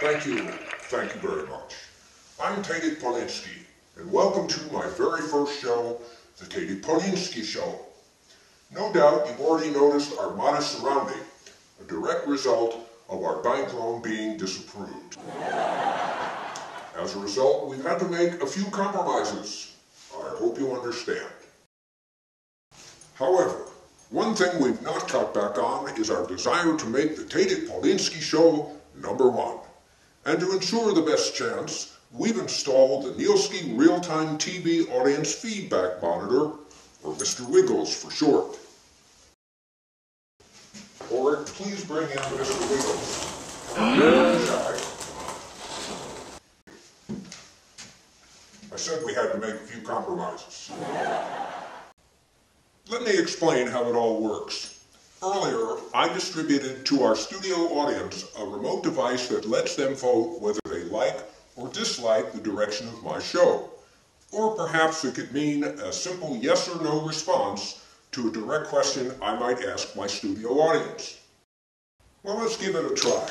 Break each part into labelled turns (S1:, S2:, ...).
S1: Thank you very much. I'm Tadek Polinski, and welcome to my very first show, the Tadek Polinski Show. No doubt you've already noticed our modest surrounding, a direct result of our bank loan being disapproved. As a result, we've had to make a few compromises. I hope you understand. However, one thing we've not cut back on is our desire to make the Tadek Polinski Show #1. And to ensure the best chance, we've installed the Nielski Real-Time TV Audience Feedback Monitor, or Mr. Wiggles for short. Or please bring in Mr. Wiggles. I said we had to make a few compromises. Let me explain how it all works. Earlier, I distributed to our studio audience a remote device that lets them vote whether they like or dislike the direction of my show. Or perhaps it could mean a simple yes or no response to a direct question I might ask my studio audience. Well, let's give it a try.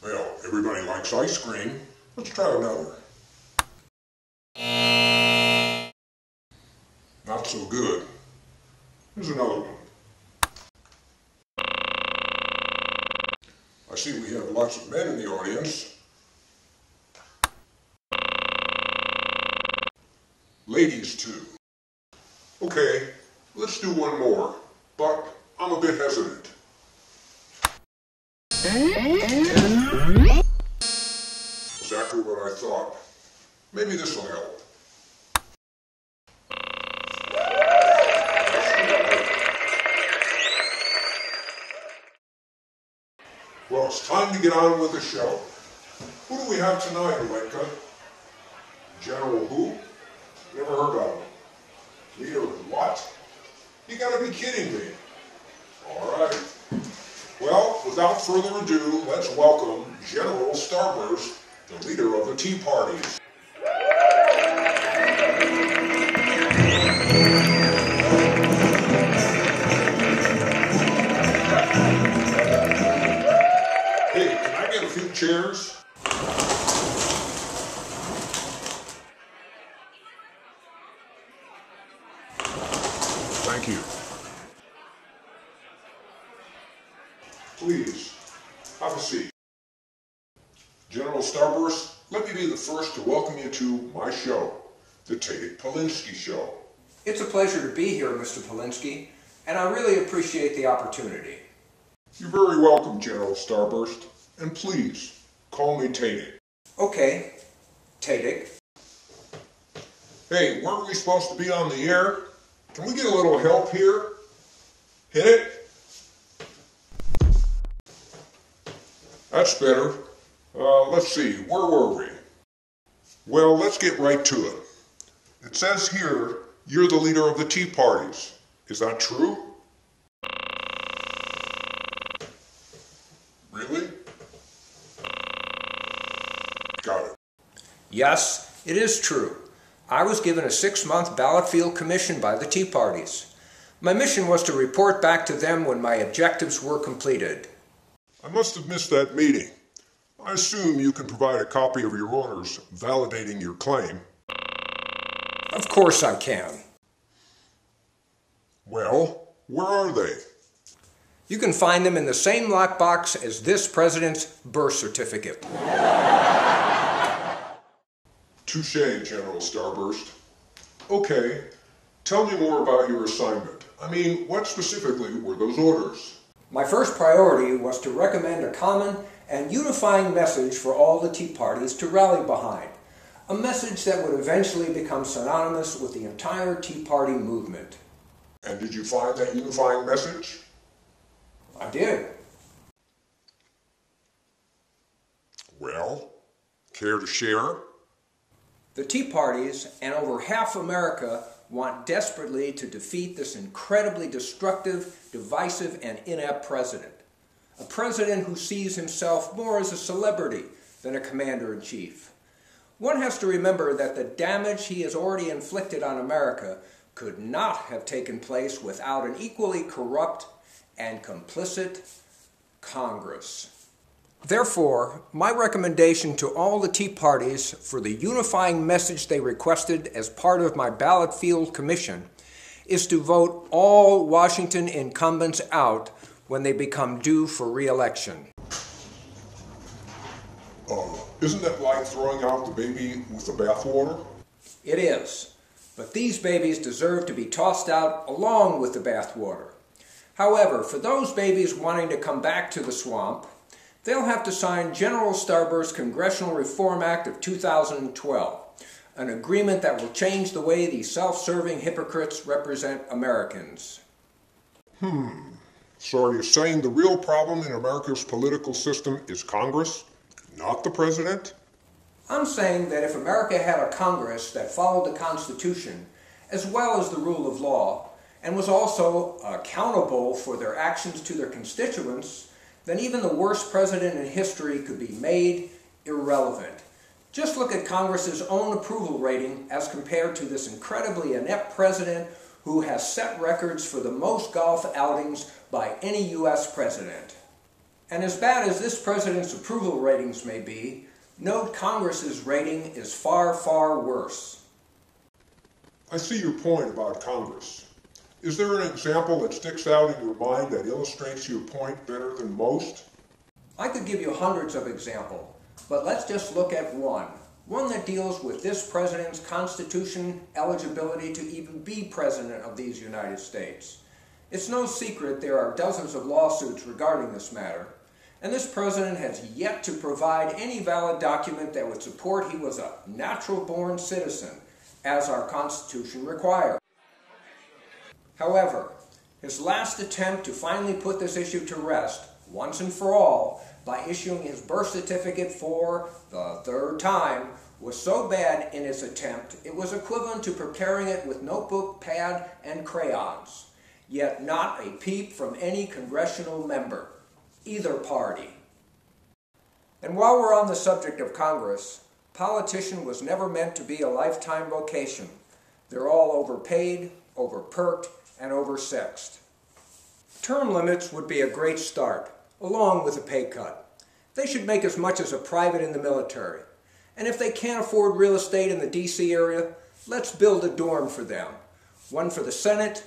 S1: Well, everybody likes ice cream. Let's try another. Not so good. Here's another one. I see we have lots of men in the audience. Ladies too. Okay, let's do one more, but I'm a bit hesitant. Exactly what I thought. Maybe this will help. Well, it's time to get on with the show. Who do we have tonight, Alenka? General who? Never heard of him. Leader of what? You gotta be kidding me. All right. Well, without further ado, let's welcome General Starburst, the leader of the Tea Parties. Hey, can I get a few chairs? Thank you. Please, have a seat. General Starburst, let me be the first to welcome you to my show, the Tadek Polinski Show.
S2: It's a pleasure to be here, Mr. Polinski, and I really appreciate the opportunity.
S1: You're very welcome, General Starburst, and please, call me Tadek.
S2: Okay, Tadek.
S1: Hey, weren't we supposed to be on the air? Can we get a little help here? Hit it? That's better. Let's see, where were we? Well, let's get right to it. It says here, you're the leader of the Tea Parties. Is that true? Really? Got it.
S2: Yes, it is true. I was given a 6-month ballot field commission by the Tea Parties. My mission was to report back to them when my objectives were completed.
S1: I must have missed that meeting. I assume you can provide a copy of your orders validating your claim.
S2: Of course I can.
S1: Well, where are they?
S2: You can find them in the same lockbox as this president's birth certificate.
S1: Touché, General Starburst. Okay, tell me more about your assignment. I mean, what specifically were those orders?
S2: My first priority was to recommend a common and unifying message for all the Tea Parties to rally behind. A message that would eventually become synonymous with the entire Tea Party movement.
S1: And did you find that unifying message?
S2: I did.
S1: Well, care to share?
S2: The Tea Parties and over half America want desperately to defeat this incredibly destructive, divisive, and inept president. A president who sees himself more as a celebrity than a commander-in-chief. One has to remember that the damage he has already inflicted on America could not have taken place without an equally corrupt and complicit Congress. Therefore, my recommendation to all the Tea Parties for the unifying message they requested as part of my ballot field commission is to vote all Washington incumbents out when they become due for re-election.
S1: Isn't that like throwing out the baby with the bathwater?
S2: It is, but these babies deserve to be tossed out along with the bathwater. However, for those babies wanting to come back to the swamp, they'll have to sign General Starburst's Congressional Reform Act of 2012, an agreement that will change the way these self-serving hypocrites represent Americans.
S1: So are you saying the real problem in America's political system is Congress, not the president?
S2: I'm saying that if America had a Congress that followed the Constitution as well as the rule of law and was also accountable for their actions to their constituents, then even the worst president in history could be made irrelevant. Just look at Congress's own approval rating as compared to this incredibly inept president who has set records for the most golf outings by any U.S. president. And as bad as this president's approval ratings may be, note Congress's rating is far, far worse.
S1: I see your point about Congress. Is there an example that sticks out in your mind that illustrates your point better than most?
S2: I could give you hundreds of examples, but let's just look at one that deals with this president's Constitution eligibility to even be president of these United States. It's no secret there are dozens of lawsuits regarding this matter, and this president has yet to provide any valid document that would support he was a natural-born citizen, as our Constitution requires. However, his last attempt to finally put this issue to rest, once and for all, by issuing his birth certificate for the third time, was so bad in its attempt it was equivalent to preparing it with notebook, pad, and crayons. Yet not a peep from any congressional member, either party. And while we're on the subject of Congress, politician was never meant to be a lifetime vocation. They're all overpaid, overperked, and oversexed. Term limits would be a great start, along with a pay cut. They should make as much as a private in the military. And if they can't afford real estate in the D.C. area, let's build a dorm for them. One for the Senate,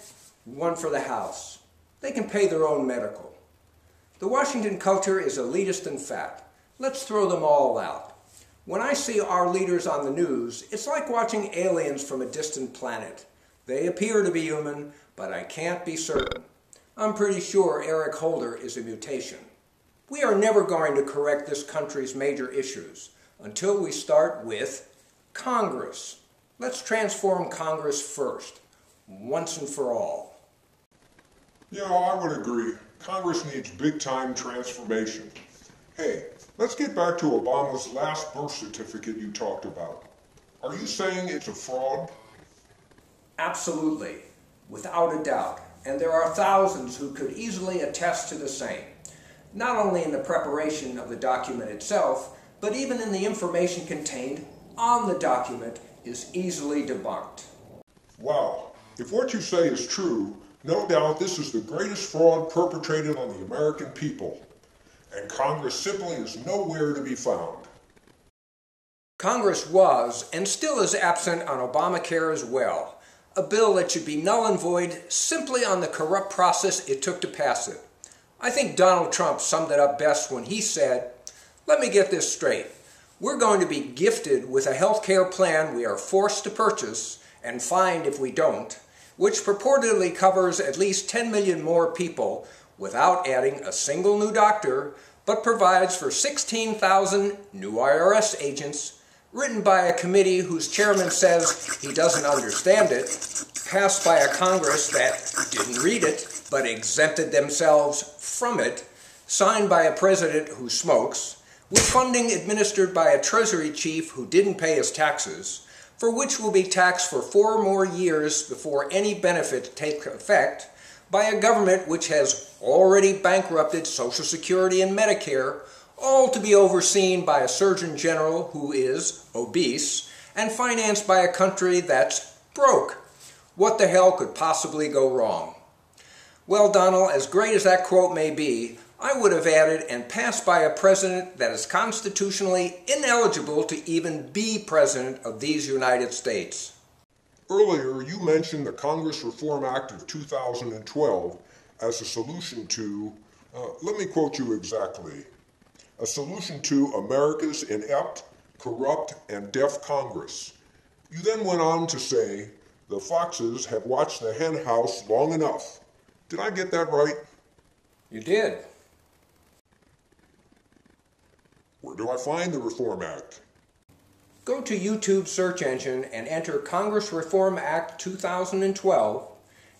S2: one for the House. They can pay their own medical. The Washington culture is elitist and fat. Let's throw them all out. When I see our leaders on the news, it's like watching aliens from a distant planet. They appear to be human, but I can't be certain. I'm pretty sure Eric Holder is a mutation. We are never going to correct this country's major issues until we start with Congress. Let's transform Congress first, once and for all.
S1: Yeah, I would agree. Congress needs big-time transformation. Hey, let's get back to Obama's last birth certificate you talked about. Are you saying it's a fraud?
S2: Absolutely, without a doubt. And there are thousands who could easily attest to the same. Not only in the preparation of the document itself, but even in the information contained on the document is easily debunked.
S1: Wow, if what you say is true, no doubt this is the greatest fraud perpetrated on the American people, and Congress simply is nowhere to be found.
S2: Congress was, and still is absent on Obamacare as well, a bill that should be null and void simply on the corrupt process it took to pass it. I think Donald Trump summed it up best when he said, "Let me get this straight. We're going to be gifted with a health care plan we are forced to purchase and fined if we don't, which purportedly covers at least 10 million more people without adding a single new doctor, but provides for 16,000 new IRS agents, written by a committee whose chairman says he doesn't understand it, passed by a Congress that didn't read it but exempted themselves from it, signed by a president who smokes, with funding administered by a Treasury chief who didn't pay his taxes, for which will be taxed for 4 more years before any benefit takes effect, by a government which has already bankrupted Social Security and Medicare, all to be overseen by a Surgeon General who is obese and financed by a country that's broke. What the hell could possibly go wrong? Well, Donald, as great as that quote may be, I would have added, and passed by a president that is constitutionally ineligible to even be president of these United States.
S1: Earlier, you mentioned the Congress Reform Act of 2012 as a solution to, let me quote you exactly, a solution to America's inept, corrupt, and deaf Congress. You then went on to say, the foxes have watched the hen house long enough. Did I get that right?
S2: You did.
S1: Where do I find the Reform Act?
S2: Go to YouTube search engine and enter Congress Reform Act 2012,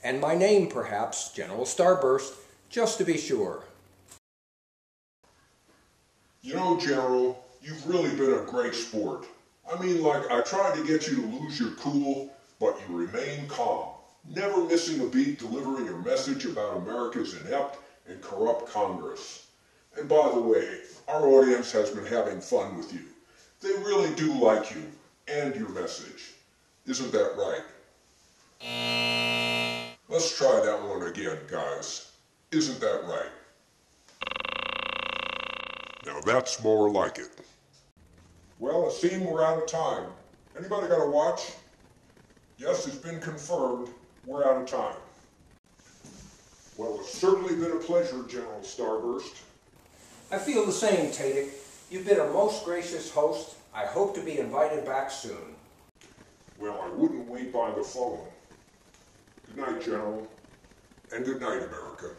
S2: and my name perhaps, General Starburst, just to be sure.
S1: You know, General, you've really been a great sport. I mean, like, I tried to get you to lose your cool, but you remain calm, never missing a beat delivering your message about America's inept and corrupt Congress. And by the way, our audience has been having fun with you. They really do like you and your message. Isn't that right? Let's try that one again, guys. Isn't that right? Now that's more like it. Well, it seems we're out of time. Anybody got a watch? Yes, it's been confirmed. We're out of time. Well, it's certainly been a pleasure, General Starburst.
S2: I feel the same, Tadek. You've been a most gracious host. I hope to be invited back soon.
S1: Well, I wouldn't wait by the phone. Good night, General, and good night, America.